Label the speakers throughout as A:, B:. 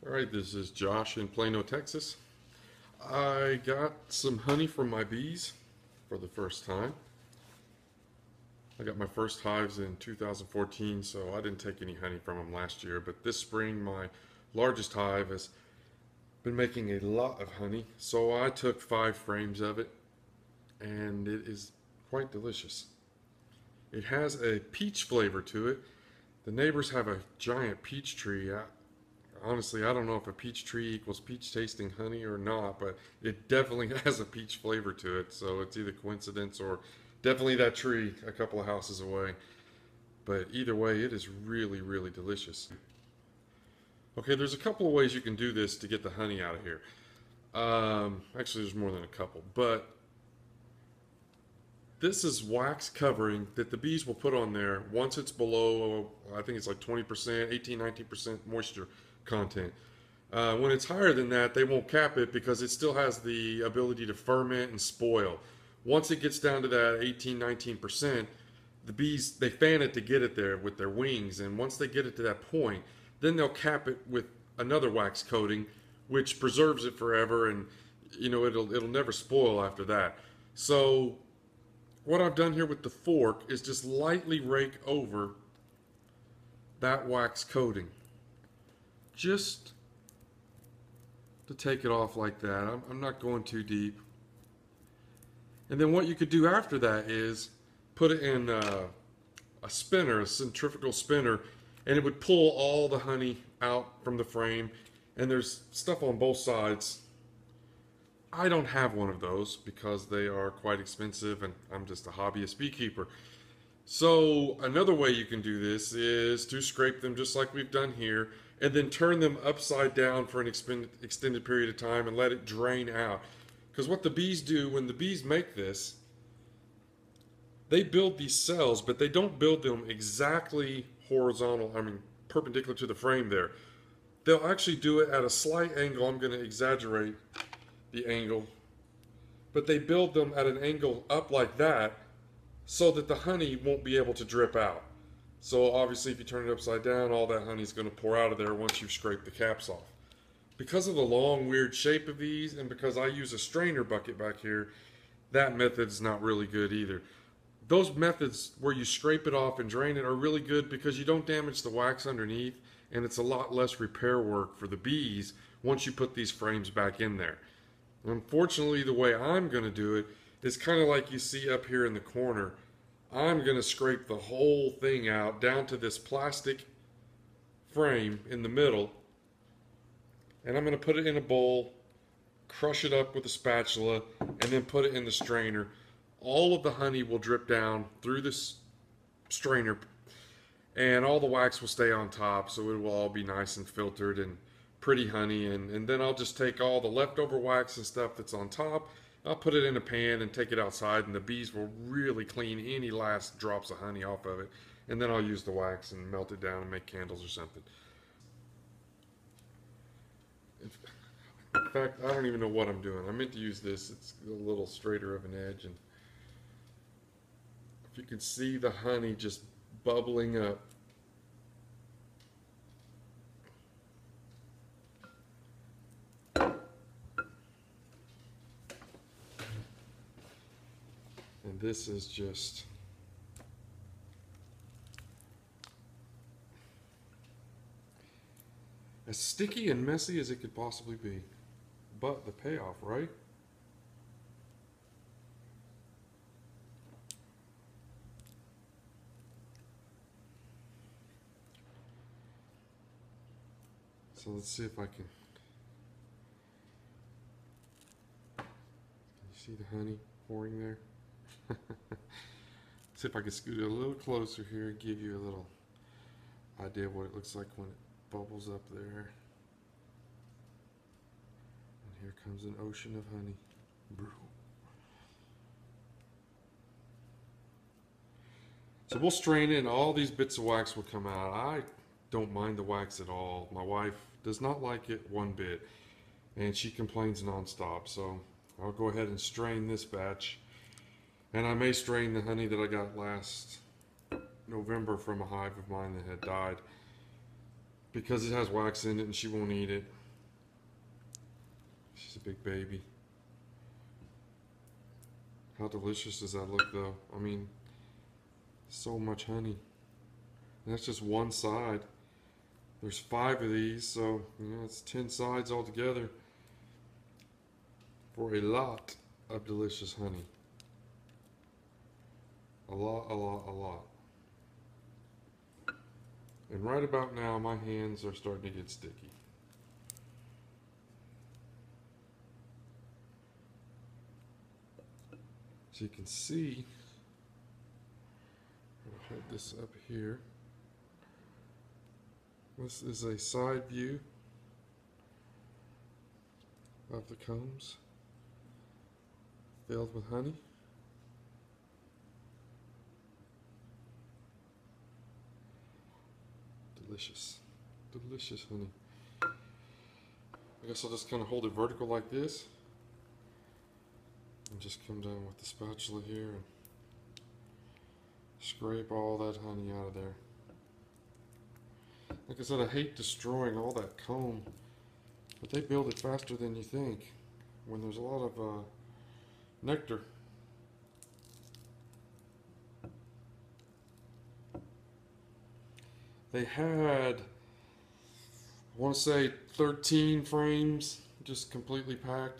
A: All right, this is Josh in Plano, Texas. I got some honey from my bees for the first time. I got my first hives in 2014, so I didn't take any honey from them last year. But this spring, my largest hive has been making a lot of honey. So I took 5 frames of it, and it is quite delicious. It has a peach flavor to it. The neighbors have a giant peach tree. Honestly, I don't know if a peach tree equals peach tasting honey or not, but it definitely has a peach flavor to it. So it's either coincidence or definitely that tree a couple of houses away. But either way, it is really, really delicious. Okay, there's a couple of ways you can do this to get the honey out of here. Actually, there's more than a couple, but this is wax covering that the bees will put on there once it's below, I think it's like 20%, 18, 19% moisture content. When it's higher than that, they won't cap it because it still has the ability to ferment and spoil. Once it gets down to that 18, 19%, the bees, they fan it to get it there with their wings. And once they get it to that point, then they'll cap it with another wax coating, which preserves it forever. And, it'll never spoil after that. So what I've done here with the fork is just lightly rake over that wax coating. Just to take it off like that. I'm not going too deep. And then what you could do after that is put it in a spinner, a centrifugal spinner, and it would pull all the honey out from the frame. And there's stuff on both sides. I don't have one of those because they are quite expensive and I'm just a hobbyist beekeeper. So another way you can do this is to scrape them just like we've done here and then turn them upside down for an extended period of time and let it drain out. Because what the bees do when the bees make this, they build these cells, but they don't build them exactly horizontal, perpendicular to the frame there. They'll actually do it at a slight angle. I'm going to exaggerate the angle, but they build them at an angle up like that so that the honey won't be able to drip out. So obviously if you turn it upside down, all that honey is going to pour out of there once you've scraped the caps off. Because of the long weird shape of these and because I use a strainer bucket back here, that method's not really good either. Those methods where you scrape it off and drain it are really good because you don't damage the wax underneath and it's a lot less repair work for the bees once you put these frames back in there. Unfortunately, the way I'm going to do it is kind of like you see up here in the corner. I'm going to scrape the whole thing out down to this plastic frame in the middle. And I'm going to put it in a bowl, crush it up with a spatula, and then put it in the strainer. All of the honey will drip down through this strainer, and all the wax will stay on top, so it will all be nice and filtered and pretty honey. And then I'll just take all the leftover wax and stuff that's on top, I'll put it in a pan and take it outside, and the bees will really clean any last drops of honey off of it. And then I'll use the wax and melt it down and make candles or something. In fact, I don't even know what I'm doing. I meant to use this. It's a little straighter of an edge, and if you can see the honey just bubbling up. And this is just as sticky and messy as it could possibly be. But the payoff, right? So let's see if I can. You see the honey pouring there? See if I can scoot it a little closer here and give you a little idea of what it looks like when it bubbles up there. And here comes an ocean of honey. So we'll strain it and all these bits of wax will come out. I don't mind the wax at all. My wife does not like it one bit and she complains nonstop. So I'll go ahead and strain this batch. And I may strain the honey that I got last November from a hive of mine that had died. because it has wax in it and she won't eat it. She's a big baby. How delicious does that look though? I mean, so much honey. And that's just one side. There's 5 of these, so it's 10 sides altogether for a lot of delicious honey. A lot, a lot, a lot. And right about now, my hands are starting to get sticky. So you can see, I'll hold this up here. This is a side view of the combs filled with honey. Delicious, delicious honey. I guess I'll just kind of hold it vertical like this and just come down with the spatula here and scrape all that honey out of there. Like I said, I hate destroying all that comb, but they build it faster than you think when there's a lot of nectar. They had, I want to say 13 frames just completely packed.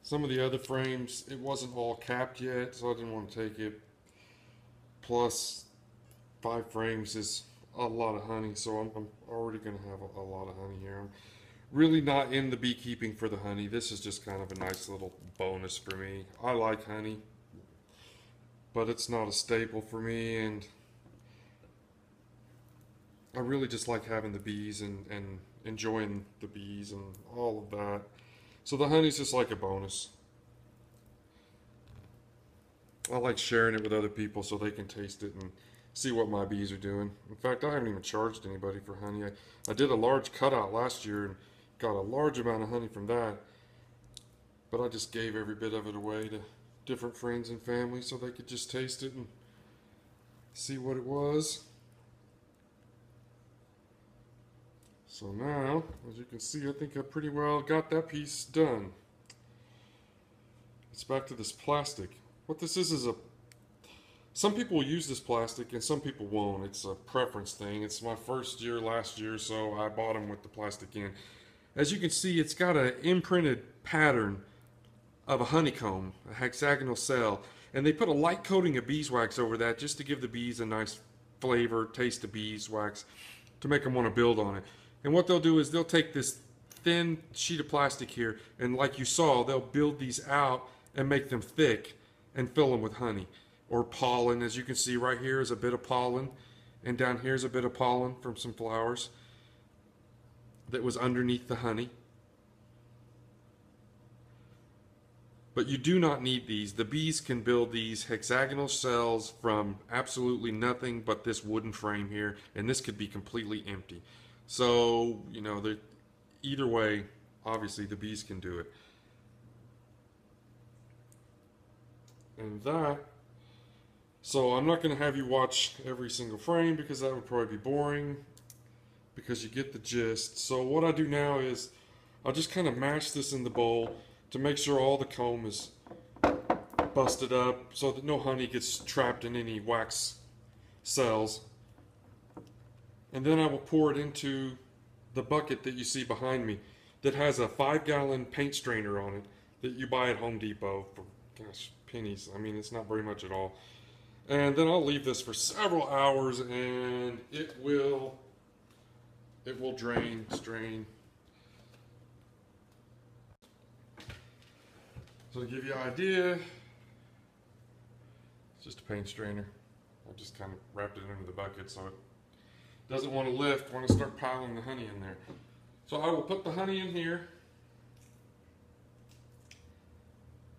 A: Some of the other frames, it wasn't all capped yet, so I didn't want to take it. Plus 5 frames is a lot of honey, so I'm already going to have a lot of honey here. I'm really not in the beekeeping for the honey. This is just kind of a nice little bonus for me. I like honey, but it's not a staple for me, and I really just like having the bees and enjoying the bees and all of that. So the honey's just like a bonus. I like sharing it with other people so they can taste it and see what my bees are doing. In fact, I haven't even charged anybody for honey. I did a large cutout last year and got a large amount of honey from that, but I just gave every bit of it away to different friends and family so they could just taste it and see what it was. So now, as you can see, I think I pretty well got that piece done. It's back to this plastic. What this is some people will use this plastic and some people won't. It's a preference thing. It's my first year last year, so I bought them with the plastic in. As you can see, it's got an imprinted pattern of a honeycomb, a hexagonal cell, and they put a light coating of beeswax over that just to give the bees a nice flavor, taste of beeswax, to make them want to build on it. And what they'll do is they'll take this thin sheet of plastic here, and like you saw, they'll build these out and make them thick and fill them with honey or pollen. As you can see, right here is a bit of pollen, and down here is a bit of pollen from some flowers that was underneath the honey. But you do not need these. The bees can build these hexagonal cells from absolutely nothing but this wooden frame here, and this could be completely empty. So, either way, obviously the bees can do it. And so I'm not going to have you watch every single frame because that would probably be boring, because you get the gist. So what I do now is I'll just kind of mash this in the bowl to make sure all the comb is busted up so that no honey gets trapped in any wax cells. And then I will pour it into the bucket that you see behind me that has a 5-gallon paint strainer on it that you buy at Home Depot for, gosh, pennies. I mean, it's not very much at all. And then I'll leave this for several hours and it will strain. So to give you an idea, it's just a paint strainer. I just kind of wrapped it into the bucket so it doesn't want to lift when I start piling the honey in there. So I will put the honey in here,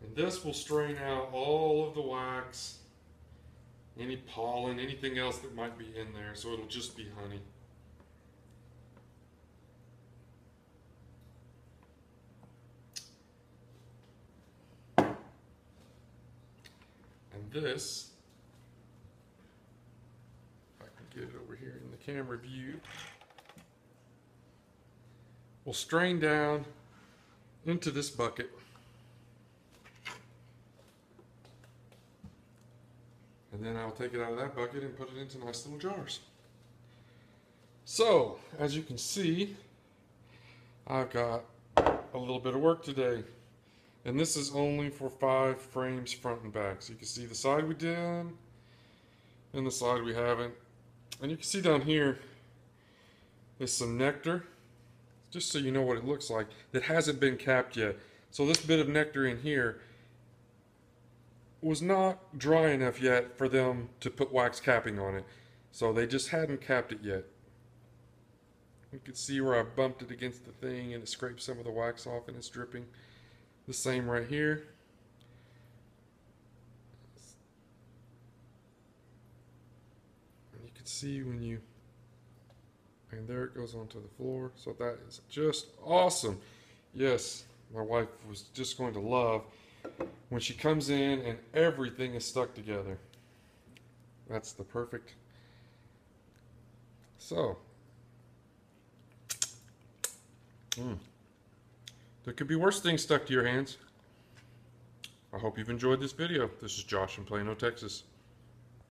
A: and this will strain out all of the wax, any pollen, anything else that might be in there, so it'll just be honey. And this, if I can get it over here in the camera view, will strain down into this bucket. And then I'll take it out of that bucket and put it into nice little jars. So, as you can see, I've got a little bit of work today. And this is only for 5 frames front and back. So you can see the side we did and the side we haven't. And you can see down here is some nectar, just so you know what it looks like, that hasn't been capped yet. So this bit of nectar in here was not dry enough yet for them to put wax capping on it. So they just hadn't capped it yet. You can see where I bumped it against the thing and it scraped some of the wax off and it's dripping. The same right here. And you can see when you, and there it goes onto the floor. So that is just awesome. Yes, my wife was just going to love when she comes in and everything is stuck together. That's the perfect. So, there could be worse things stuck to your hands. I hope you've enjoyed this video. This is Josh in Plano, Texas.